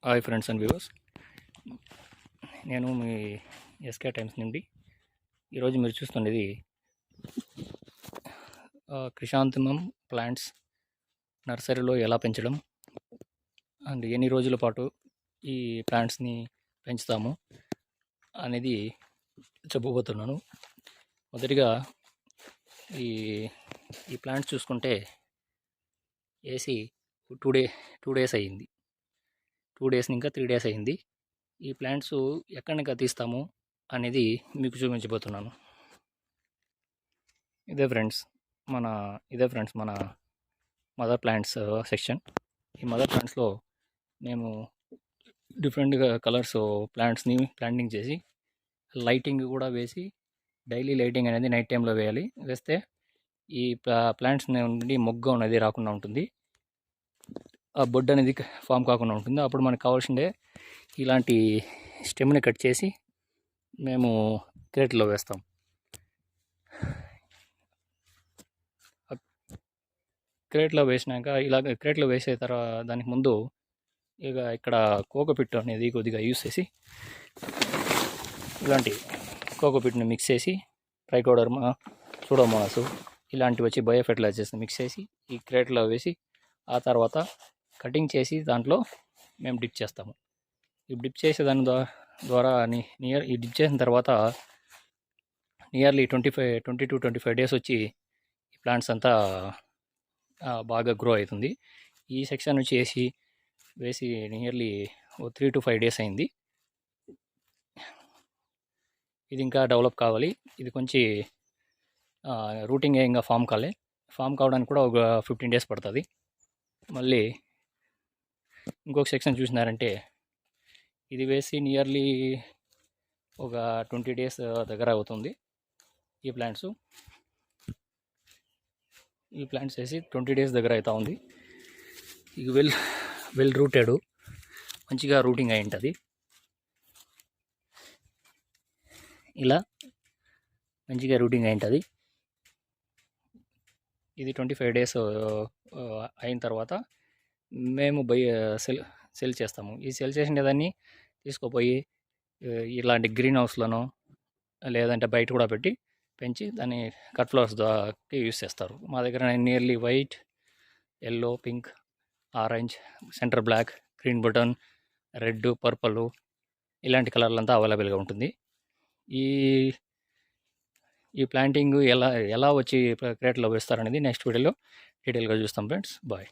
Hi friends and viewers, నేను మీ SK times నుండి. ఈరోజు మీరు చూస్తున్నది క్రిసాంతిమం ప్లాంట్స్ నర్సరీలో ఎలా పెంచడం అండ్ ఎన్ని రోజుల పాటు ఈ ప్లాంట్స్ని పెంచుతాము అనేది చెప్పబోతున్నాను. మొదటిగా ఈ ఈ ప్లాంట్స్ చూసుకుంటే వేసి టూ డేస్ అయ్యింది. 2 డేస్ ఇంకా 3 డేస్ అయింది. ఈ ప్లాంట్స్ ఎక్కడి నుంచి తీస్తాము అనేది మీకు చూపించబోతున్నాను. ఇదే ఫ్రెండ్స్ మన మదర్ ప్లాంట్స్ సెక్షన్. ఈ మదర్ ప్లాంట్స్లో మేము డిఫరెంట్ కలర్స్ ప్లాంట్స్ని ప్లాంటింగ్ చేసి లైటింగ్ కూడా వేసి, డైలీ లైటింగ్ అనేది నైట్ టైంలో వేయాలి. వేస్తే ఈ ప్లాంట్స్ నుండి మొగ్గ అనేది రాకుండా ఉంటుంది, ఆ బొడ్ అనేది ఫామ్ కాకుండా ఉంటుంది. అప్పుడు మనకు కావాల్సిందే ఇలాంటి స్టెమ్ని కట్ చేసి మేము క్రేట్లో వేస్తాం. క్రేట్లో వేసినాక క్రేట్లో వేసే తర్వాత దానికి ముందు ఇక్కడ కోకోపిట్ అనేది కొద్దిగా యూస్ చేసి, ఇలాంటి కోకోపిట్ని మిక్స్ చేసి ట్రైకోడర్మా, సూడోమోనాస్ ఇలాంటివి వచ్చి బయో ఫెర్టిలైజర్స్ని మిక్స్ చేసి ఈ క్రేట్లో వేసి, ఆ తర్వాత కటింగ్ చేసి దాంట్లో మేము డిప్ చేస్తాము. ఈ డిప్ చేసే దాని ద్వారా ఈ డిప్ చేసిన తర్వాత నియర్లీ 20 to 25 డేస్ వచ్చి ఈ ప్లాంట్స్ అంతా బాగా గ్రో అవుతుంది. ఈ సెక్షన్ నుంచి వేసి నియర్లీ 3 to 5 డేస్ అయింది. ఇది ఇంకా డెవలప్ కావాలి. ఇది కొంచెం రూటింగ్ ఇంకా ఫామ్ కావడానికి కూడా ఒక 15 డేస్ పడుతుంది. మళ్ళీ ఇంకొక సెక్షన్ చూసినారంటే ఇది వేసి నియర్లీ ఒక 20 డేస్ దగ్గర అవుతుంది. ఈ ప్లాంట్స్ వేసి 20 డేస్ దగ్గర అవుతూ ఉంది. ఇది వెల్ రూటెడ్, మంచిగా రూటింగ్ అయి ఉంటుంది. ఇలా మంచిగా రూటింగ్ అయి ఉంటుంది. ఇది 25 డేస్ అయిన తర్వాత మేము సెల్ చేస్తాము. ఈ సెల్ చేసిన దాన్ని తీసుకుపోయి ఇలాంటి గ్రీన్ హౌస్లోనో లేదంటే బయట కూడా పెట్టి పెంచి దాన్ని కట్ ఫ్లవర్స్ ద్వారా యూస్ చేస్తారు. మా దగ్గర nearly white, yellow, pink, orange, centre black, green button, red, purple ఇలాంటి కలర్లంతా అవైలబుల్గా ఉంటుంది. ఈ ప్లాంటింగ్ ఎలా వచ్చి క్రేట్లో వేస్తారనేది నెక్స్ట్ వీడియోలో డీటెయిల్గా చూస్తాం ఫ్రెండ్స్. బాయ్.